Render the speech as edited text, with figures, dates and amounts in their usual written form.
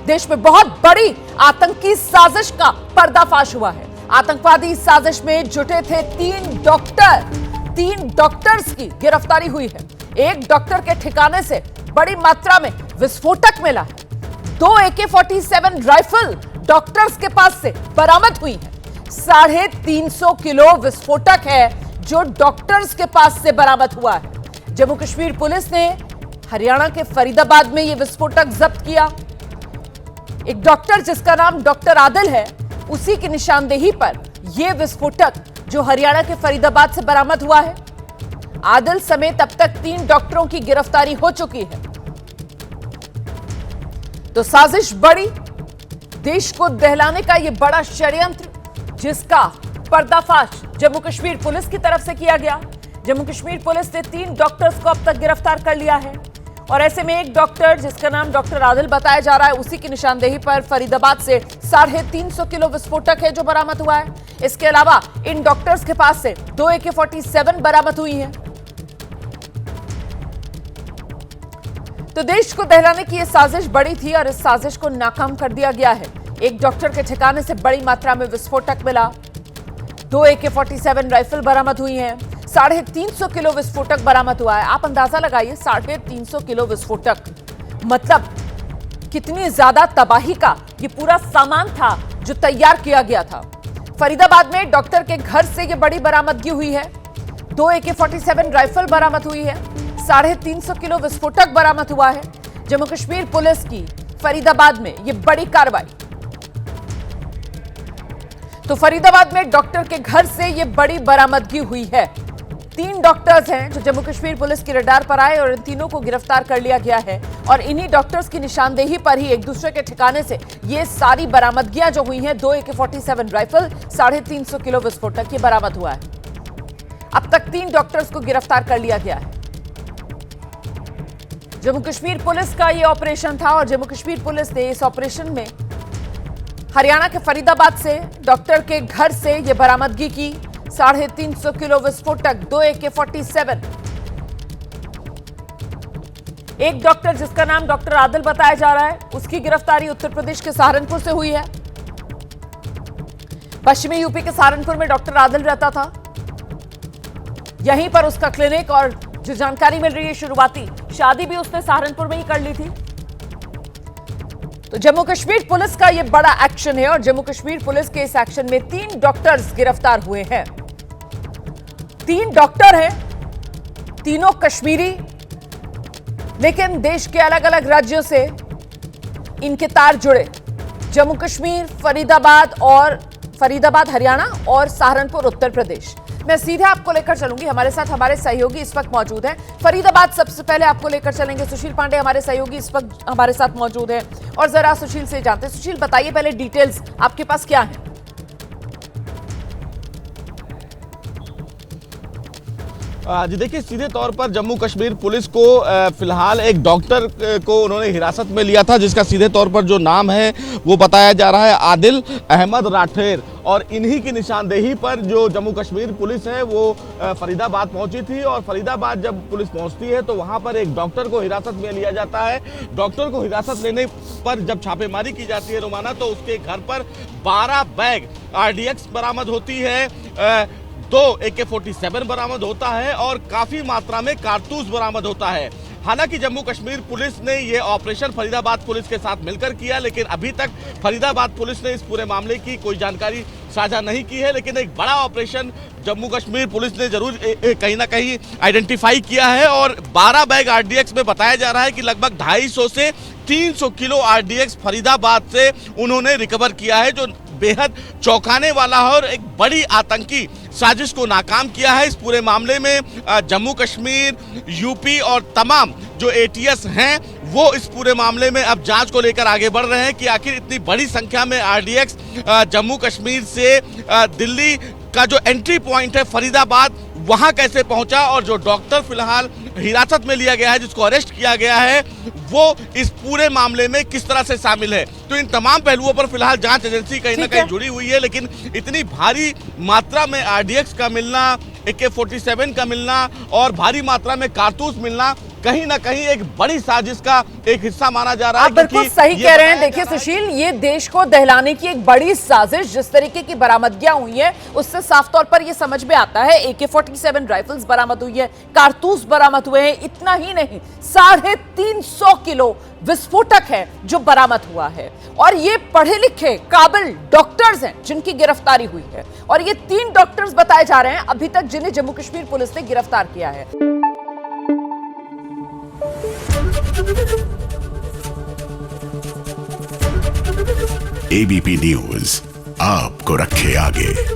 देश में बहुत बड़ी आतंकी साजिश का पर्दाफाश हुआ है। आतंकवादी साजिश में जुटे थे तीन डॉक्टर्स की गिरफ्तारी हुई है। एक डॉक्टर के ठिकाने से बड़ी मात्रा में विस्फोटक मिला है। 2 AK-47 राइफल डॉक्टर्स के पास से बरामद हुई है। 350 किलो विस्फोटक है जो डॉक्टर्स के पास से बरामद हुआ है। जम्मू कश्मीर पुलिस ने हरियाणा के फरीदाबाद में यह विस्फोटक जब्त किया। एक डॉक्टर जिसका नाम डॉक्टर आदिल है, उसी की निशानदेही पर यह विस्फोटक जो हरियाणा के फरीदाबाद से बरामद हुआ है। आदिल समेत अब तक 3 डॉक्टरों की गिरफ्तारी हो चुकी है। तो साजिश बड़ी, देश को दहलाने का यह बड़ा षड्यंत्र जिसका पर्दाफाश जम्मू कश्मीर पुलिस की तरफ से किया गया। जम्मू कश्मीर पुलिस ने 3 डॉक्टर्स को अब तक गिरफ्तार कर लिया है और ऐसे में एक डॉक्टर जिसका नाम डॉक्टर आदिल बताया जा रहा है, उसी की निशानदेही पर फरीदाबाद से 350 किलो विस्फोटक है जो बरामद हुआ है। इसके अलावा इन डॉक्टर्स के पास से 2 AK-47 बरामद हुई है। तो देश को दहलाने की यह साजिश बड़ी थी और इस साजिश को नाकाम कर दिया गया है। एक डॉक्टर के ठिकाने से बड़ी मात्रा में विस्फोटक मिला। 2 AK-47 राइफल बरामद हुई है। 350 किलो विस्फोटक बरामद हुआ है। आप अंदाजा लगाइए, 350 किलो विस्फोटक मतलब कितनी ज्यादा तबाही का ये पूरा सामान था जो तैयार किया गया था। फरीदाबाद में डॉक्टर के घर से ये बड़ी बरामदगी हुई है। 2 AK-47 राइफल बरामद हुई है। 350 किलो विस्फोटक बरामद हुआ है। जम्मू कश्मीर पुलिस की फरीदाबाद में ये बड़ी कार्रवाई। तो फरीदाबाद में डॉक्टर के घर से ये बड़ी बरामदगी हुई है। 3 डॉक्टर्स हैं जो जम्मू कश्मीर पुलिस की रडार पर आए और इन तीनों को गिरफ्तार कर लिया गया है और इन्हीं डॉक्टर्स की निशानदेही पर ही एक दूसरे के ठिकाने से ये सारी बरामदगियां जो हुई हैं, 2 AK-47 राइफल, 350 किलो विस्फोटक ये बरामद हुआ है। अब तक 3 डॉक्टर्स को गिरफ्तार कर लिया गया है। जम्मू कश्मीर पुलिस का यह ऑपरेशन था और जम्मू कश्मीर पुलिस ने इस ऑपरेशन में हरियाणा के फरीदाबाद से डॉक्टर के घर से यह बरामदगी की। 350 किलो विस्फोटक, 2 AK-47। एक डॉक्टर जिसका नाम डॉक्टर आदिल बताया जा रहा है, उसकी गिरफ्तारी उत्तर प्रदेश के सहारनपुर से हुई है। पश्चिमी यूपी के सहारनपुर में डॉक्टर आदिल रहता था। यहीं पर उसका क्लिनिक और जो जानकारी मिल रही है, शुरुआती शादी भी उसने सहारनपुर में ही कर ली थी। तो जम्मू कश्मीर पुलिस का यह बड़ा एक्शन है और जम्मू कश्मीर पुलिस के इस एक्शन में 3 डॉक्टर्स गिरफ्तार हुए हैं। 3 डॉक्टर हैं, तीनों कश्मीरी, लेकिन देश के अलग अलग राज्यों से इनके तार जुड़े। जम्मू कश्मीर, फरीदाबाद हरियाणा और सहारनपुर उत्तर प्रदेश। मैं सीधे आपको लेकर चलूंगी, हमारे साथ हमारे सहयोगी इस वक्त मौजूद हैं। फरीदाबाद सबसे पहले आपको लेकर चलेंगे। सुशील पांडे हमारे सहयोगी इस वक्त हमारे साथ मौजूद हैं और जरा सुशील से जानते हैं। सुशील, बताइए पहले डिटेल्स आपके पास क्या है? जी देखिए, सीधे तौर पर जम्मू कश्मीर पुलिस को फिलहाल एक डॉक्टर को उन्होंने हिरासत में लिया था जिसका सीधे तौर पर जो नाम है वो बताया जा रहा है आदिल अहमद राठेर। और इन्हीं की निशानदेही पर जो जम्मू कश्मीर पुलिस है वो फरीदाबाद पहुंची थी और फरीदाबाद जब पुलिस पहुंचती है तो वहां पर एक डॉक्टर को हिरासत में लिया जाता है। डॉक्टर को हिरासत लेने पर जब छापेमारी की जाती है रोमाना, तो उसके घर पर 12 बैग RDX बरामद होती है, 2 AK-47 बरामद होता है और काफी मात्रा में कारतूस बरामद होता है। हालांकि जम्मू कश्मीर पुलिस ने यह ऑपरेशन फरीदाबाद पुलिस के साथ मिलकर किया, लेकिन अभी तक फरीदाबाद पुलिस ने इस पूरे मामले की कोई जानकारी साझा नहीं की है। लेकिन एक बड़ा ऑपरेशन जम्मू कश्मीर पुलिस ने जरूर कहीं ना कहीं आइडेंटिफाई किया है और 12 बैग RDX में बताया जा रहा है कि लगभग 250 से 300 किलो RDX फरीदाबाद से उन्होंने रिकवर किया है, जो बेहद चौंकाने वाला है और एक बड़ी आतंकी साजिश को नाकाम किया है। इस पूरे मामले में जम्मू कश्मीर, यूपी और तमाम जो ATS हैं वो इस पूरे मामले में अब जांच को लेकर आगे बढ़ रहे हैं कि आखिर इतनी बड़ी संख्या में RDX जम्मू कश्मीर से दिल्ली का जो एंट्री पॉइंट है फरीदाबाद, वहां कैसे पहुंचा और जो डॉक्टर फिलहाल हिरासत में लिया गया है, जिसको अरेस्ट किया गया है, वो इस पूरे मामले में किस तरह से शामिल है। तो इन तमाम पहलुओं पर फिलहाल जांच एजेंसी कहीं ना कहीं जुड़ी हुई है। लेकिन इतनी भारी मात्रा में RDX का मिलना, AK-47 का मिलना और भारी मात्रा में कारतूस मिलना कहीं ना कहीं एक बड़ी साजिश का एक हिस्सा माना जा रहा है। आप बिल्कुल सही कह रहे हैं। देखिए सुशील, ये देश को दहलाने की एक बड़ी साजिश, जिस तरीके की बरामदगियां हुई है उससे साफ तौर पर यह समझ में आता है। AK-47 राइफल्स बरामद हुई है, कारतूस बरामद हुए हैं। इतना ही नहीं, 350 किलो विस्फोटक है जो बरामद हुआ है। और ये पढ़े लिखे काबिल डॉक्टर्स हैं जिनकी गिरफ्तारी हुई है। और ये 3 डॉक्टर्स बताए जा रहे हैं अभी तक जिन्हें जम्मू कश्मीर पुलिस ने गिरफ्तार किया है। ABP न्यूज आपको रखे आगे।